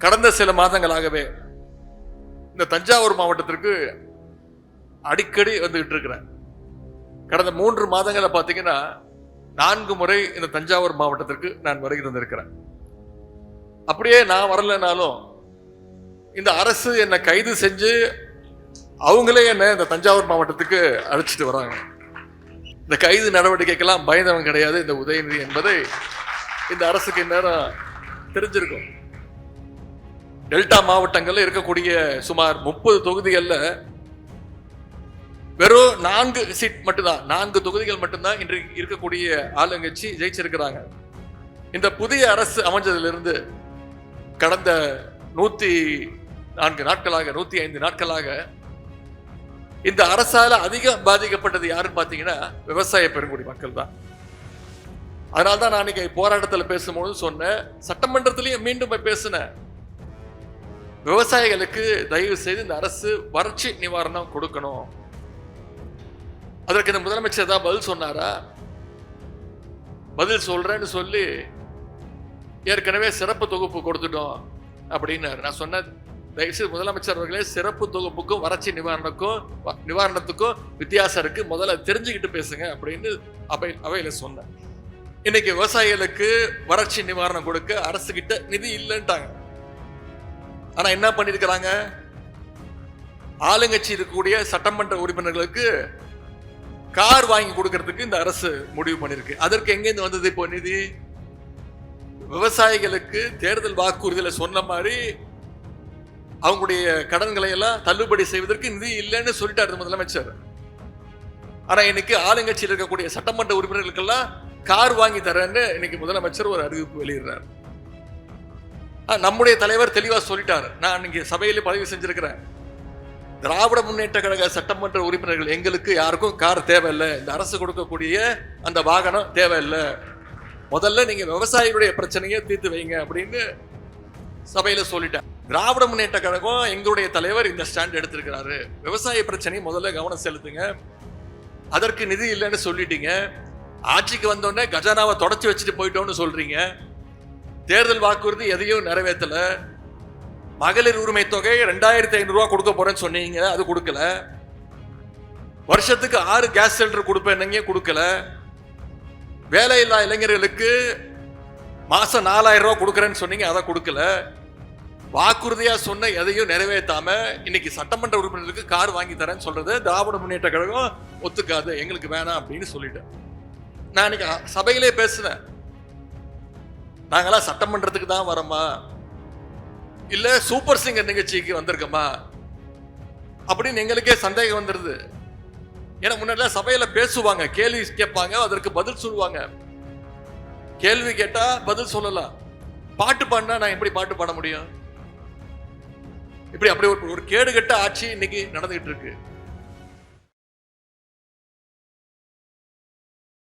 கடந்த சில மாதங்களாகவே இந்த தஞ்சாவூர் மாவட்டத்திற்கு அடிக்கடி வந்துகிட்டு இருக்கிறேன். கடந்த 3 மாதங்களை பார்த்தீங்கன்னா 4 முறை இந்த தஞ்சாவூர் மாவட்டத்திற்கு நான் வருகை தந்திருக்கிறேன். அப்படியே நான் வரலனாலும் இந்த அரசு என்னை கைது செஞ்சு அவங்களே என்ன இந்த தஞ்சாவூர் மாவட்டத்துக்கு அழைச்சிட்டு வராங்க. இந்த கைது நடவடிக்கைக்கெல்லாம் பயந்தவன் கிடையாது இந்த உதயநிதி என்பதை இந்த அரசுக்கு இந்நேரம் தெரிஞ்சிருக்கும். டெல்டா மாவட்டங்கள்ல இருக்கக்கூடிய சுமார் 30 தொகுதிகள்ல வெறும் 4 சீட் மட்டும்தான், 4 தொகுதிகள் மட்டும்தான் இன்றைக்கு இருக்கக்கூடிய ஆளுங்கட்சி ஜெயிச்சிருக்கிறாங்க. இந்த புதிய அரசு அமைஞ்சதிலிருந்து கடந்த 104 நாட்களாக 105 நாட்களாக இந்த அரசால அதிகம் பாதிக்கப்பட்டது யாருன்னு பாத்தீங்கன்னா விவசாய பெருங்குடி மக்கள் தான். அதனால்தான் நான் இன்னைக்கு போராட்டத்தில் பேசும்போது சொன்னேன், சட்டமன்றத்திலையும் மீண்டும் பேசினேன், விவசாயிகளுக்கு தயவு செய்து இந்த அரசு வறட்சி நிவாரணம் கொடுக்கணும். அதற்கு இந்த முதலமைச்சர் தான் பதில் சொன்னாரா? பதில் சொல்றேன்னு சொல்லி ஏற்கனவே சிறப்பு தொகுப்பு கொடுத்துட்டோம் அப்படின்னாரு. நான் சொன்ன தயவுசெய்து முதலமைச்சர் அவர்களே, சிறப்பு தொகுப்புக்கும் வறட்சி நிவாரணத்துக்கும் வித்தியாசம் இருக்கு, முதல்ல தெரிஞ்சுக்கிட்டு பேசுங்க அப்படின்னு அவையில சொன்னேன். இன்னைக்கு விவசாயிகளுக்கு வறட்சி நிவாரணம் கொடுக்க அரசு கிட்ட நிதி இல்லைன்ட்டாங்க. ஆனா என்ன பண்ணிருக்கிறாங்க, ஆளுங்கட்சி இருக்கக்கூடிய சட்டமன்ற உறுப்பினர்களுக்கு கார் வாங்கி கொடுக்கறதுக்கு இந்த அரசு முடிவு பண்ணிருக்கு. அதற்கு எங்கேருந்து வந்தது இப்போ நிதி? விவசாயிகளுக்கு தேர்தல் வாக்குறுதியில சொன்ன மாதிரி அவங்களுடைய கடன்களை எல்லாம் தள்ளுபடி செய்வதற்கு நிதி இல்லைன்னு சொல்லிட்டாரு முதலமைச்சர். ஆனா இன்னைக்கு ஆளுங்கட்சியில் இருக்கக்கூடிய சட்டமன்ற உறுப்பினர்களுக்கெல்லாம் கார் வாங்கி தரேன்னு இன்னைக்கு முதலமைச்சர் ஒரு அறிவிப்பு வெளியிடுறார். நம்முடைய தலைவர் தெளிவா சொல்லிட்டாரு, நான் இன்னைக்கு சபையில பதிவு செஞ்சிருக்கிறேன், திராவிட முன்னேற்ற கழக சட்டமன்ற உறுப்பினர்கள் எங்களுக்கு யாருக்கும் கார் தேவையில்லை, இந்த அரசு கொடுக்கக்கூடிய அந்த வாகனம் தேவையில்லை, முதல்ல நீங்க விவசாயிகளுடைய பிரச்சனையை தீர்த்து வைங்க அப்படின்னு சபையில சொல்லிட்டேன். திராவிட முன்னேற்ற கழகம் எங்களுடைய தலைவர் இந்த ஸ்டாண்ட் எடுத்திருக்கிறாரு, விவசாய பிரச்சனையை முதல்ல கவனம் செலுத்துங்க, அதற்கு நிதி இல்லைன்னு சொல்லிட்டீங்க, ஆட்சிக்கு வந்தோடனே கஜானாவை தொடச்சி வச்சுட்டு போயிட்டோம்னு சொல்றீங்க, தேர்தல் வாக்குறுதி எதையும் நிறைவேற்றல, மகளிர் உரிமை தொகை 2500 ரூபாய் கொடுக்க போறேன்னு சொன்னீங்க, அது கொடுக்கல, வருஷத்துக்கு 6 கேஸ் சிலிண்டர் கொடுப்பேன் கொடுக்கல, வேலையில்லா இளைஞர்களுக்கு மாசம் 4000 ரூபாய் கொடுக்கறேன்னு சொன்னீங்க, அதை கொடுக்கல, வாக்குறுதியா சொன்ன எதையும் நிறைவேற்றாம இன்னைக்கு சட்டமன்ற உறுப்பினருக்கு கார் வாங்கி தரேன்னு சொல்றது திராவிட முன்னேற்ற கழகம் ஒத்துக்காது, எங்களுக்கு வேணாம் அப்படின்னு சொல்லிட்டேன். நான் இன்னைக்கு சபையிலே பேசுனேன், நாங்களாம் சட்டமன்றத்துக்கு தான் வரோமா இல்ல சூப்பர் சிங்கர் நிகழ்ச்சிக்கு வந்திருக்கோமா அப்படின்னு எங்களுக்கே சந்தேகம் வந்துருது. ஏன்னா முன்னாடி சபையில பேசுவாங்க, கேள்வி கேட்பாங்க, அதற்கு பதில் சொல்லுவாங்க, கேள்வி கேட்டா பதில் சொல்லலாம், பாட்டு பாடினா நான் எப்படி பாட்டு பாட முடியும்? இப்படி அப்படி ஒரு கேடுகட்ட ஆட்சி இன்னைக்கு நடந்துகிட்டு இருக்கு.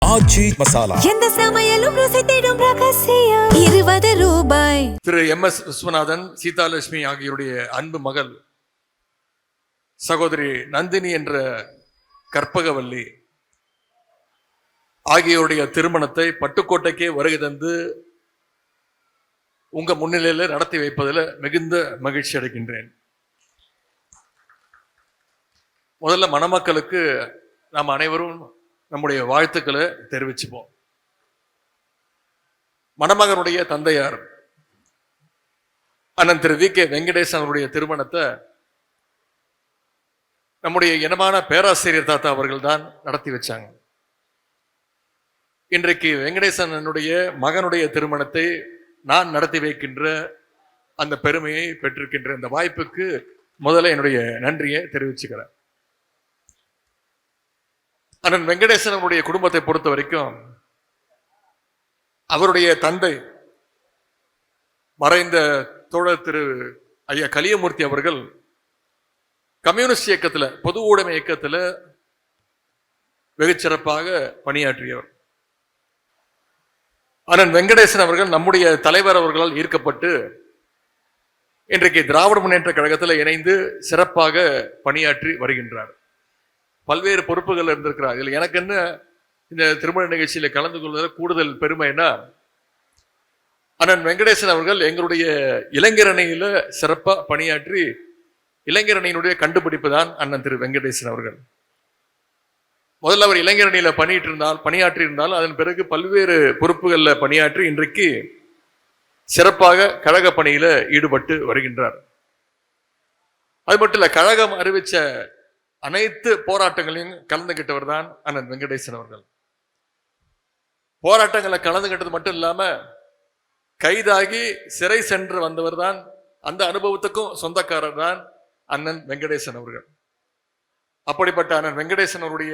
ஆச்சி மசாலா, எந்த சமையலும் ருசி தேடும் ரகசியம் 20 ரூபாய். திரு MS விஸ்வநாதன், சீதாலட்சுமி ஆகியோருடைய அன்பு மகள் சகோதரி நந்தினி என்ற கற்பகவல்லி ஆகியோருடைய திருமணத்தை பட்டுக்கோட்டைக்கே வருகை தந்து உங்க முன்னிலையில நடத்தி வைப்பதில் மிகுந்த மகிழ்ச்சி அடைகின்றேன். முதல்ல மணமக்களுக்கு நாம் அனைவரும் நம்முடைய வாழ்த்துக்களை தெரிவிச்சுப்போம். மணமகனுடைய தந்தையார் அண்ணன் திரு VK வெங்கடேசன் அவருடைய திருமணத்தை நம்முடைய இனமான பேராசிரியர் தாத்தா அவர்கள் தான் நடத்தி வச்சாங்க. இன்றைக்கு வெங்கடேசனுடைய மகனுடைய திருமணத்தை நான் நடத்தி வைக்கின்ற அந்த பெருமையை பெற்றிருக்கின்ற இந்த வாய்ப்புக்கு முதல்ல என்னுடைய நன்றியை தெரிவிச்சுக்கிறேன். அண்ணன் வெங்கடேசன் அவருடைய குடும்பத்தை பொறுத்த வரைக்கும் அவருடைய தந்தை மறைந்த தோழர் திரு ஐயா கலியமூர்த்தி அவர்கள் கம்யூனிஸ்ட் இயக்கத்துல, பொது உடைமை இயக்கத்துல வெகு சிறப்பாக பணியாற்றியவர். அண்ணன் வெங்கடேசன் அவர்கள் நம்முடைய தலைவர் அவர்களால் ஈர்க்கப்பட்டு இன்றைக்கு திராவிட முன்னேற்ற கழகத்தில் இணைந்து சிறப்பாக பணியாற்றி வருகின்றார். பல்வேறு பொறுப்புகள் இருந்திருக்கிறார். இதில் எனக்கு என்ன இந்த திருமண நிகழ்ச்சியில கலந்து கொள்வதில் கூடுதல் பெருமைன்னா, அண்ணன் வெங்கடேசன் அவர்கள் எங்களுடைய இளைஞரணியில சிறப்பா பணியாற்றி இளைஞரணியினுடைய கண்டுபிடிப்பு தான் அண்ணன் திரு வெங்கடேசன் அவர்கள். முதல்ல அவர் இளைஞரணியில பணியாற்றி இருந்தால் அதன் பிறகு பல்வேறு பொறுப்புகளில் பணியாற்றி இன்றைக்கு சிறப்பாக கழக பணியில ஈடுபட்டு வருகின்றார். அது மட்டும் இல்ல, கழகம் அறிவிச்ச அனைத்து போராட்டங்களையும் கலந்துகிட்டவர் தான் அண்ணன் வெங்கடேசன் அவர்கள். போராட்டங்களை கலந்துகிட்டது மட்டும் இல்லாம கைதாகி சிறை சென்று வந்தவர் தான், அந்த அனுபவத்துக்கும் சொந்தக்காரர் தான் அண்ணன் வெங்கடேசன் அவர்கள். அப்படிப்பட்ட அண்ணன் வெங்கடேசன் அவருடைய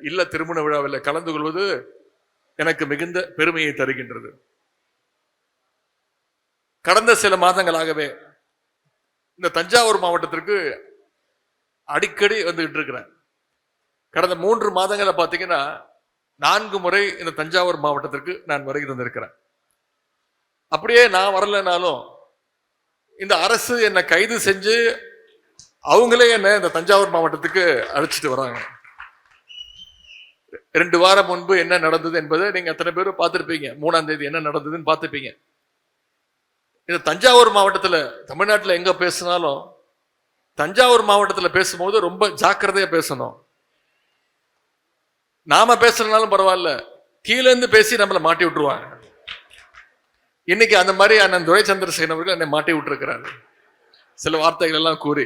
இல்ல திருமண விழாவில் கலந்து கொள்வது எனக்கு மிகுந்த பெருமையை தருகின்றது. கடந்த சில மாதங்களாகவே இந்த தஞ்சாவூர் மாவட்டத்திற்கு அடிக்கடி வந்துகிட்டு இருக்கிறேன். கடந்த 3 மாதங்களை பார்த்தீங்கன்னா 4 முறை இந்த தஞ்சாவூர் மாவட்டத்திற்கு நான் வருகை தந்திருக்கிறேன். அப்படியே நான் வரலைனாலும் இந்த அரசு என்னை கைது செஞ்சு அவங்களே என்ன இந்த தஞ்சாவூர் மாவட்டத்துக்கு அழைச்சிட்டு வராங்க. 2 வாரம் முன்பு என்ன நடந்தது என்பதை நீங்க எத்தனை பேரும் பார்த்திருப்பீங்க. 3ஆம் தேதி என்ன நடந்ததுன்னு பார்த்திருப்பீங்க. இந்த தஞ்சாவூர் மாவட்டத்தில், தமிழ்நாட்டில் எங்க பேசினாலும் தஞ்சாவூர் மாவட்டத்தில் பேசும்போது ரொம்ப ஜாக்கிரதையா பேசணும். நாம பேசுறதுனாலும் பரவாயில்ல, கீழே இருந்து பேசி நம்மளை மாட்டி விட்டுருவாங்க. இன்னைக்கு அந்த மாதிரி அண்ணன் துரை சந்திரசேகரன் அவர்கள் என்னை மாட்டி விட்டுருக்கிறாரு சில வார்த்தைகள் எல்லாம் கூறி.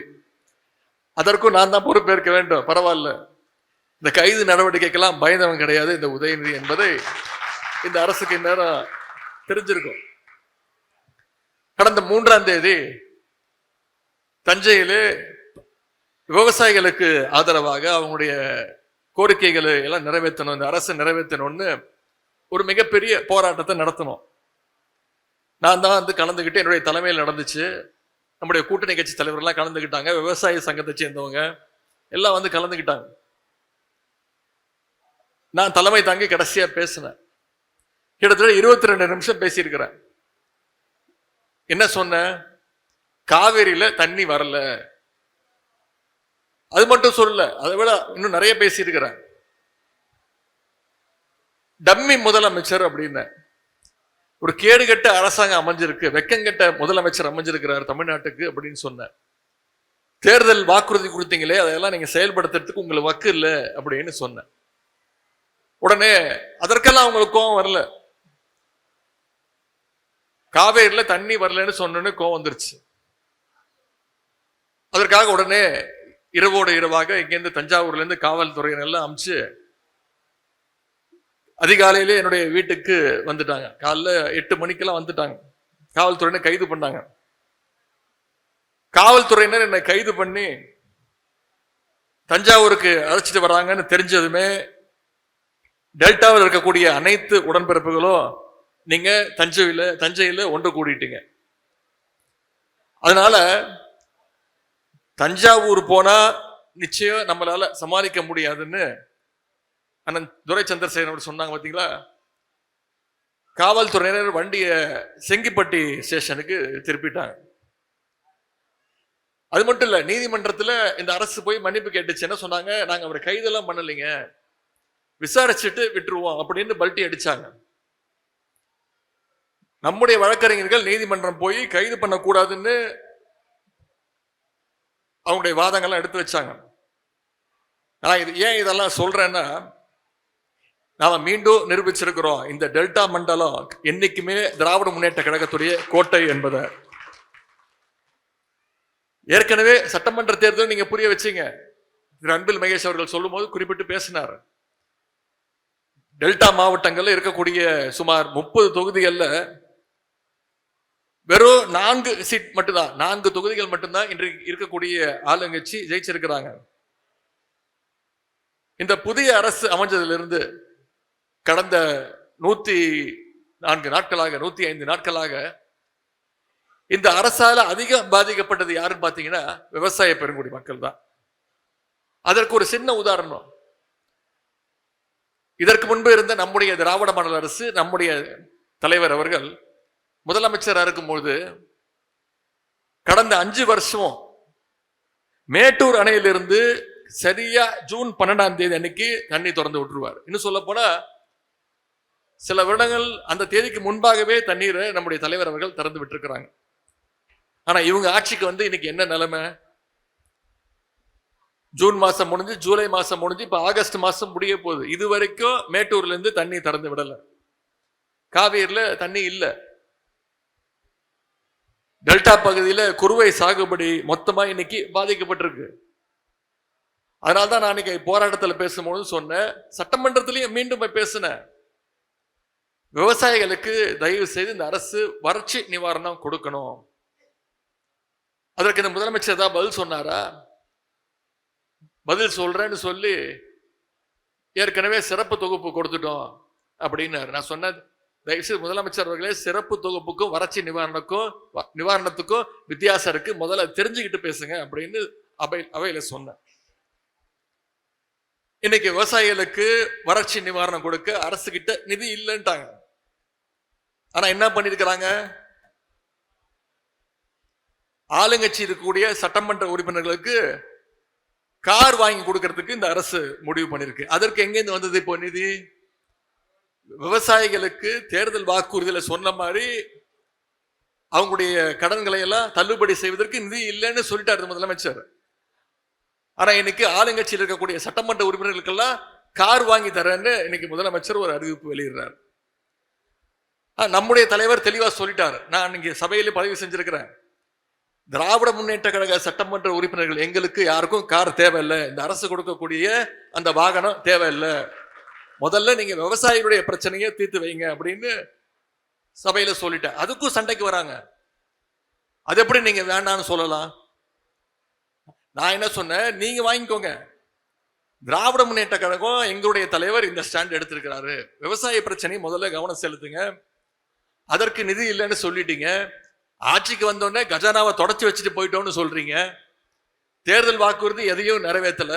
அதற்கும் நான் தான் பொறுப்பேற்க வேண்டும். பரவாயில்ல, இந்த கைது நடவடிக்கைக்கெல்லாம் பயந்தவன் கிடையாது இந்த உதயநிதி என்பதை இந்த அரசுக்கு இந்நேரம் தெரிஞ்சிருக்கும். கடந்த 3ஆம் தேதி தஞ்சையிலே விவசாயிகளுக்கு ஆதரவாக அவங்களுடைய கோரிக்கைகளை எல்லாம் நிறைவேற்றணும், இந்த அரசு நிறைவேற்றணும்னு ஒரு மிகப்பெரிய போராட்டத்தை நடத்தணும். நான் தான் வந்து கலந்துக்கிட்டு, என்னுடைய தலைமையில் நடந்துச்சு. நம்முடைய கூட்டணி கட்சி தலைவர்கள்லாம் கலந்துக்கிட்டாங்க, விவசாய சங்கத்தை சேர்ந்தவங்க எல்லாம் வந்து கலந்துக்கிட்டாங்க. நான் தலைமை தாங்கி கடைசியா பேசினேன். கிட்டத்தட்ட 22 நிமிஷம் பேசியிருக்கிறேன். என்ன சொன்னேன்? காவேரியில தண்ணி வரல, அது மட்டும் சொல்லல, அதை விட இன்னும் நிறைய பேசியிருக்கிறேன். டம்மி முதலமைச்சர் அப்படின்னு ஒரு கேடுகட்ட அரசாங்கம் அமைஞ்சிருக்கு, வெக்கங்கட்ட முதலமைச்சர் அமைஞ்சிருக்கிறார் தமிழ்நாட்டுக்கு அப்படின்னு சொன்னேன். தேர்தல் வாக்குறுதி கொடுத்தீங்களே, அதெல்லாம் நீங்க செயல்படுத்துறதுக்கு உங்களுக்கு வக்கு இல்லை அப்படின்னு சொன்னேன். உடனே அதற்கெல்லாம் அவங்களுக்கு கோபம் வரல. காவேரியில தண்ணி வரலன்னு சொன்னு கோவம் வந்துருச்சு. அதற்காக உடனே இரவோடு இரவாக இங்கேருந்து தஞ்சாவூர்ல இருந்து காவல்துறையினெல்லாம் அமிச்சு அதிகாலையிலே என்னுடைய வீட்டுக்கு வந்துட்டாங்க. காலைல 8 மணிக்கெல்லாம் வந்துட்டாங்க. காவல்துறையினர் கைது பண்ணாங்க. காவல்துறையினர் என்னை கைது பண்ணி தஞ்சாவூருக்கு அழைச்சிட்டு வராங்கன்னு தெரிஞ்சதுமே டெல்டாவில் இருக்கக்கூடிய அனைத்து உடன்பிறப்புகளும் நீங்க தஞ்சையில ஒன்று கூடிட்டீங்க. அதனால தஞ்சாவூர் போனா நிச்சயம் நம்மளால சமாளிக்க முடியாதுன்னு அண்ணன் துரை சந்திரசேகரன் சொன்னாங்க. பாத்தீங்களா? காவல்துறையினர் வண்டியை செங்கிப்பட்டி ஸ்டேஷனுக்கு திருப்பிட்டாங்க. அது மட்டும் இல்ல, நீதிமன்றத்துல இந்த அரசு போய் மன்னிப்பு கேட்டுச்சு. என்ன சொன்னாங்க? நாங்க அவரை கைதெல்லாம் பண்ணலைங்க, விசாரிச்சுட்டு விட்டுருவோம் அப்படின்னு பல்ட்டி அடிச்சாங்க. நம்முடைய வழக்கறிஞர்கள் நீதிமன்றம் போய் கைது பண்ணக்கூடாதுன்னு அவங்களுடைய வாதங்கள்லாம் எடுத்து வச்சாங்க. நான் ஏன் இதெல்லாம் சொல்றேன்னா, நாம மீண்டும் நிரூபிச்சிருக்கிறோம், இந்த டெல்டா மண்டலம் என்னைக்குமே திராவிட முன்னேற்ற கழகத்துடைய கோட்டை என்பதை. ஏற்கனவே சட்டமன்ற தேர்தல் நீங்க புரிய வச்சீங்க. திரு அன்பில் மகேஷ் அவர்கள் சொல்லும் போது குறிப்பிட்டு பேசினார். டெல்டா மாவட்டங்கள்ல இருக்கக்கூடிய சுமார் 30 தொகுதிகள்ல வெறும் 4 சீட் மட்டும்தான், 4 தொகுதிகள் மட்டும்தான் இன்றைக்கு இருக்கக்கூடிய ஆளுங்கட்சி ஜெயிச்சிருக்கிறாங்க. இந்த புதிய அரசு அமைஞ்சதிலிருந்து கடந்த 104 நாட்களாக 105 நாட்களாக இந்த அரசால அதிகம் பாதிக்கப்பட்டது யாருன்னு பாத்தீங்கன்னா விவசாய பெருங்குடி மக்கள் தான். அதற்கு ஒரு சின்ன உதாரணம், இதற்கு முன்பு இருந்த நம்முடைய திராவிட மாடல் அரசு, நம்முடைய தலைவர் அவர்கள் முதலமைச்சராக இருக்கும்போது கடந்த 5 வருஷம் மேட்டூர் அணையிலிருந்து சரியா ஜூன் 12ஆம் தேதி அன்னைக்கு தண்ணி திறந்து விட்டுருவார். இன்னும் சொல்ல போனா சில வருடங்கள் அந்த தேதிக்கு முன்பாகவே தண்ணீரை நம்முடைய தலைவர் அவர்கள் திறந்து விட்டுருக்கிறாங்க. ஆனா இவங்க ஆட்சிக்கு வந்து இன்னைக்கு என்ன நிலைமை? ஜூன் மாசம் முடிஞ்சு, ஜூலை மாசம் முடிஞ்சு, இப்ப ஆகஸ்ட் மாசம் முடிய போகுது. இது வரைக்கும் மேட்டூர்ல இருந்து தண்ணி திறந்து விடல. காவேரியில தண்ணி இல்ல. டெல்டா பகுதியில குறுவை சாகுபடி மொத்தமா இன்னைக்கு பாதிக்கப்பட்டிருக்கு. அதனால்தான் நான் இன்னைக்கு போராட்டத்தில் பேசும்போது சொன்னேன், சட்டமன்றத்திலையும் மீண்டும் பேசினேன், விவசாயிகளுக்கு தயவு செய்து இந்த அரசு வறட்சி நிவாரணம் கொடுக்கணும். அதற்கு இந்த முதலமைச்சர் தான் பதில் சொன்னாரா? பதில் சொல்றேன்னு சொல்லி ஏற்கனவே சிறப்பு தொகுப்பு கொடுத்துட்டோம் அப்படின்னாரு. நான் சொன்ன, தயவுசெய்து முதலமைச்சர் அவர்களே, சிறப்பு தொகுப்புக்கும் வறட்சி நிவாரணத்துக்கும் வித்தியாசம் இருக்கு, முதல்ல தெரிஞ்சுக்கிட்டு பேசுங்க அப்படின்னு அவையில சொன்னேன். இன்னைக்கு விவசாயிகளுக்கு வறட்சி நிவாரணம் கொடுக்க அரசு கிட்ட நிதி இல்லைன்ட்டாங்க. ஆனா என்ன பண்ணிருக்கிறாங்க? ஆளுங்கட்சி இருக்கக்கூடிய சட்டமன்ற உறுப்பினர்களுக்கு கார் வாங்கி கொடுக்கறதுக்கு இந்த அரசு முடிவு பண்ணிருக்கு. அதற்கு எங்கேருந்து வந்தது இப்போ நிதி? விவசாயிகளுக்கு தேர்தல் வாக்குறுதியில சொன்ன மாதிரி அவங்களுடைய கடன்களை எல்லாம் தள்ளுபடி செய்வதற்கு நிதி இல்லைன்னு சொல்லிட்டாரு முதலமைச்சர். ஆனா இன்னைக்கு ஆளுங்கட்சியில் இருக்கக்கூடிய சட்டமன்ற உறுப்பினர்களுக்கெல்லாம் கார் வாங்கி தரேன்னு இன்னைக்கு முதலமைச்சர் ஒரு அறிவிப்பு வெளியிடுறார். நம்முடைய தலைவர் தெளிவா சொல்லிட்டார். நான் இங்க சபையில பதிவு செஞ்சிருக்கிறேன், திராவிட முன்னேற்ற கழக சட்டமன்ற உறுப்பினர்கள் எங்களுக்கு யாருக்கும் கார் தேவையில்லை, இந்த அரசு கொடுக்கக்கூடிய அந்த வாகனம் தேவையில்லை, முதல்ல நீங்க விவசாயிகளுடைய பிரச்சனையை தீர்த்து வைங்க அப்படின்னு சபையில சொல்லிட்டேன். அதுக்கும் சண்டைக்கு வராங்க. அது எப்படி நீங்க வேண்டான்னு சொல்லலாம்? நான் என்ன சொன்னேன், நீங்க வாங்கிக்கோங்க, திராவிட முன்னேற்ற கழகம் எங்களுடைய தலைவர் இந்த ஸ்டாண்ட் எடுத்திருக்கிறாரு, விவசாய பிரச்சனை முதல்ல கவனம் செலுத்துங்க, அதற்கு நிதி இல்லைன்னு சொல்லிட்டீங்க, ஆட்சிக்கு வந்தோடனே கஜானாவை தொடச்சி வச்சுட்டு போயிட்டோம்னு சொல்றீங்க, தேர்தல் வாக்குறுதி எதையும் நிறைவேற்றல,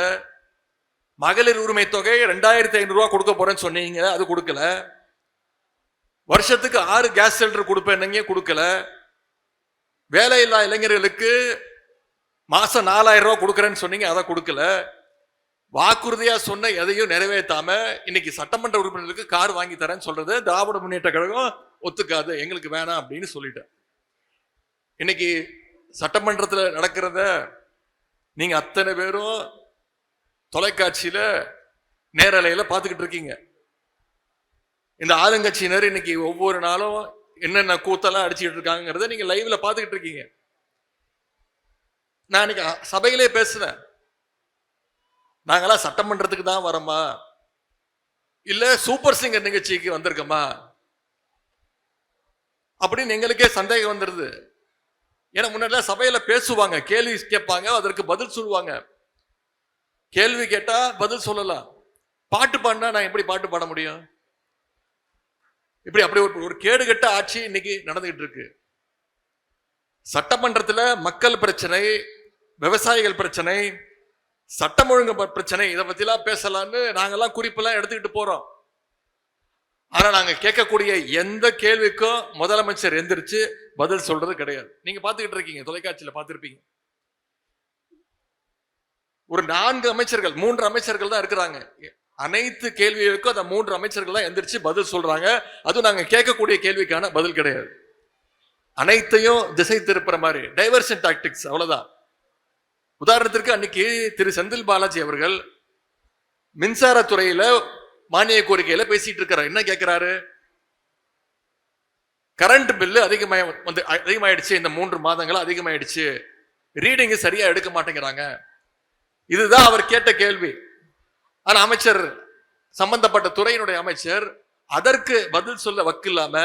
மகளிர் உரிமை தொகை 2500 ரூபாய் கொடுக்க போறேன்னு சொன்னீங்க, அது கொடுக்கல, வருஷத்துக்கு 6 கேஸ் சிலிண்டர் கொடுப்பேன் கொடுக்கல, வேலையில்லா இளைஞர்களுக்கு மாசம் 4000 ரூபாய் கொடுக்கறேன்னு சொன்னீங்க, அதை கொடுக்கல, வாக்குறுதியா சொன்ன எதையும் நிறைவேற்றாம இன்னைக்கு சட்டமன்ற உறுப்பினர்களுக்கு கார் வாங்கி தரேன்னு சொல்றது திராவிட முன்னேற்ற கழகம் ஒத்துக்காது, எங்களுக்கு வேணாம் அப்படின்னு சொல்லிட்டேன். இன்னைக்கு சட்டமன்றத்தில் நடக்கிறத நீங்க அத்தனை பேரும் தொலைக்காட்சியில நேரலையில பார்த்துக்கிட்டு இருக்கீங்க. இந்த ஆளுங்கட்சியினர் இன்னைக்கு ஒவ்வொரு நாளும் என்னென்ன கூத்தெல்லாம் அடிச்சுக்கிட்டு இருக்காங்கிறத நீங்க லைவ்ல பார்த்துக்கிட்டு இருக்கீங்க. நான் இன்னைக்கு சபையிலே பேசுனேன், நாங்களாம் சட்டமன்றத்துக்கு தான் வரோமா இல்ல சூப்பர் சிங்கர் நிகழ்ச்சிக்கு வந்திருக்கோமா அப்படின்னு எங்களுக்கே சந்தேகம் வந்துருது. ஏன்னா முன்னாடி சபையில பேசுவாங்க, கேள்வி கேட்பாங்க, அதற்கு பதில் சொல்லுவாங்க, கேள்வி கேட்டா பதில் சொல்லலாம், பாட்டு பாடினா நான் எப்படி பாட்டு பாட முடியும்? இப்படி அப்படி ஒரு கேடுகட்ட ஆட்சி இன்னைக்கு நடந்துகிட்டு இருக்கு. சட்டமன்றத்தில் மக்கள் பிரச்சனை, விவசாயிகள் பிரச்சனை, சட்டம் ஒழுங்கு பிரச்சனை, இதை பத்திலாம் பேசலான்னு நாங்கெல்லாம் குறிப்பெல்லாம் எடுத்துக்கிட்டு போறோம். ஆனா நாங்க கேட்கக்கூடிய எந்த கேள்விக்கும் முதலமைச்சர் எந்திரிச்சு பதில் சொல்றது கிடையாது. நீங்க பாத்துக்கிட்டு இருக்கீங்க, தொலைக்காட்சியில பார்த்திருப்பீங்க. ஒரு 4 அமைச்சர்கள் 3 அமைச்சர்கள் தான் இருக்கிறாங்க. அனைத்து கேள்விகளுக்கும் அந்த 3 அமைச்சர்கள் தான் எந்திரிச்சு பதில் சொல்றாங்க. அதுவும் நாங்க கேட்கக்கூடிய கேள்விக்கான பதில் கிடையாது. அனைத்தையும் திசை திருப்புற மாதிரி டைவர்ஷன் டாக்டிக்ஸ், அவ்வளவுதான். உதாரணத்திற்கு அன்னைக்கு திரு செந்தில் பாலாஜி அவர்கள் மின்சாரத்துறையில மானிய கோரிக்கையில பேசிட்டு இருக்கிறார். என்ன கேட்கிறாரு? கரண்ட் பில்லு அதிகமாயிடுச்சு, இந்த 3 மாதங்கள் அதிகமாயிடுச்சு, ரீடிங் சரியா எடுக்க மாட்டேங்கிறாங்க. இதுதான் அவர் கேட்ட கேள்வி. ஆனா அமைச்சர், சம்பந்தப்பட்ட துறையினுடைய அமைச்சர் அதற்கு பதில் சொல்ல வக்கில்லாம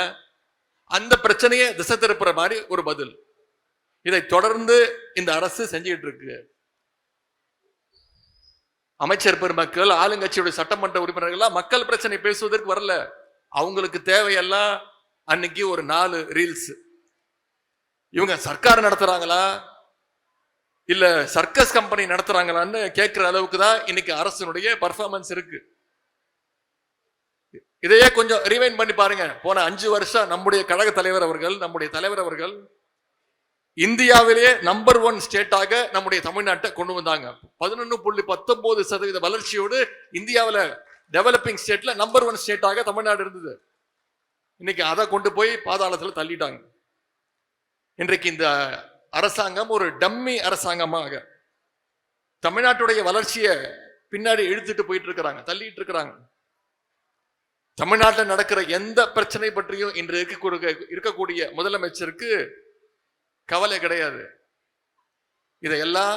அந்த பிரச்சனையை திசை திருப்புற மாதிரி ஒரு பதில். இதை தொடர்ந்து இந்த அரசு செஞ்சுட்டு இருக்கு. அமைச்சர் பெருமக்கள், ஆளுங்கட்சியுடைய சட்டமன்ற உறுப்பினர்கள் மக்கள் பிரச்சனை பேசுவதற்கு வரல. அவங்களுக்கு தேவையெல்லாம் அன்னைக்கு ஒரு 4 ரீல்ஸ். இவங்க சர்க்கார் நடத்துறாங்களா இல்ல சர்க்கஸ் கம்பெனி நடத்துறாங்களான்னு கேட்கிற அளவுக்கு தான் இன்னைக்கு அரசினுடைய பர்ஃபார்மன்ஸ் இருக்கு. இதையே கொஞ்சம் ரிவைண்ட் பண்ணி பாருங்க. போன 5 வருஷம் நம்முடைய கழக தலைவர் அவர்கள் இந்தியாவிலேயே நம்பர் 1 ஸ்டேட்டாக நம்முடைய தமிழ்நாட்டை கொண்டு வந்தாங்க. 11.19% வளர்ச்சியோடு இந்தியாவில் டெவலப்பிங் ஸ்டேட்ல நம்பர் 1 ஸ்டேட்டாக தமிழ்நாடு இருந்தது. இன்னைக்கு அதை கொண்டு போய் பாதாளத்துல தள்ளிட்டாங்க. இன்றைக்கு இந்த அரசாங்கம் ஒரு டம்மி அரசாங்கமாக தமிழ்நாட்டுடைய வளர்ச்சியை பின்னாடி இழுத்துட்டு போயிட்டு இருக்கிறாங்க, தள்ளிட்டு இருக்கிறாங்க. தமிழ்நாட்டில் நடக்கிற எந்த பிரச்சனை பற்றியும் இன்று இருக்கக்கூடிய முதலமைச்சருக்கு கவலை கிடையாது. இதையெல்லாம்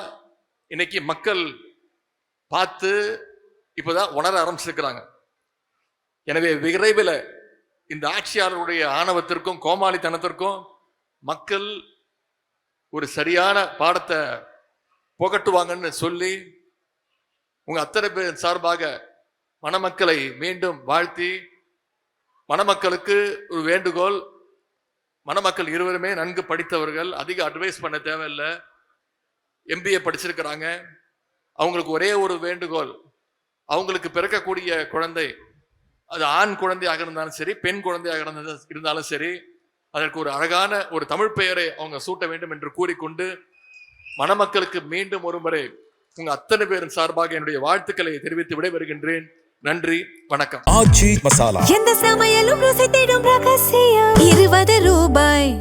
இன்னைக்கு மக்கள் பார்த்து இப்பதான் உணர ஆரம்பிச்சிருக்கிறாங்க. எனவே விரைவில் இந்த ஆட்சியாளருடைய ஆணவத்திற்கும் கோமாளித்தனத்திற்கும் மக்கள் ஒரு சரியான பாடத்தை புகட்டுவாங்கன்னு சொல்லி உங்க அத்தனை பேர் சார்பாக மணமக்களை மீண்டும் வாழ்த்தி, மணமக்களுக்கு ஒரு வேண்டுகோள், மணமக்கள் இருவருமே நன்கு படித்தவர்கள், அதிக அட்வைஸ் பண்ண தேவையில்லை, MBA படிச்சிருக்கிறாங்க. அவங்களுக்கு ஒரே ஒரு வேண்டுகோள், அவங்களுக்கு பிறக்கக்கூடிய குழந்தை அது ஆண் குழந்தையாக இருந்தாலும் சரி, பெண் குழந்தையாக இருந்தாலும் சரி, அதற்கு ஒரு அழகான ஒரு தமிழ் பெயரை அவங்க சூட்ட வேண்டும் என்று கூறிக்கொண்டு மணமக்களுக்கு மீண்டும் ஒரு முறை உங்க அத்தனை பேரின் சார்பாக என்னுடைய வாழ்த்துக்களை தெரிவித்து விடைபெறுகின்றேன். நன்றி, வணக்கம். ஆச்சி மசாலா எந்த சமையலும் ருசி தேடும் ரகசியம் 20 ரூபாய்.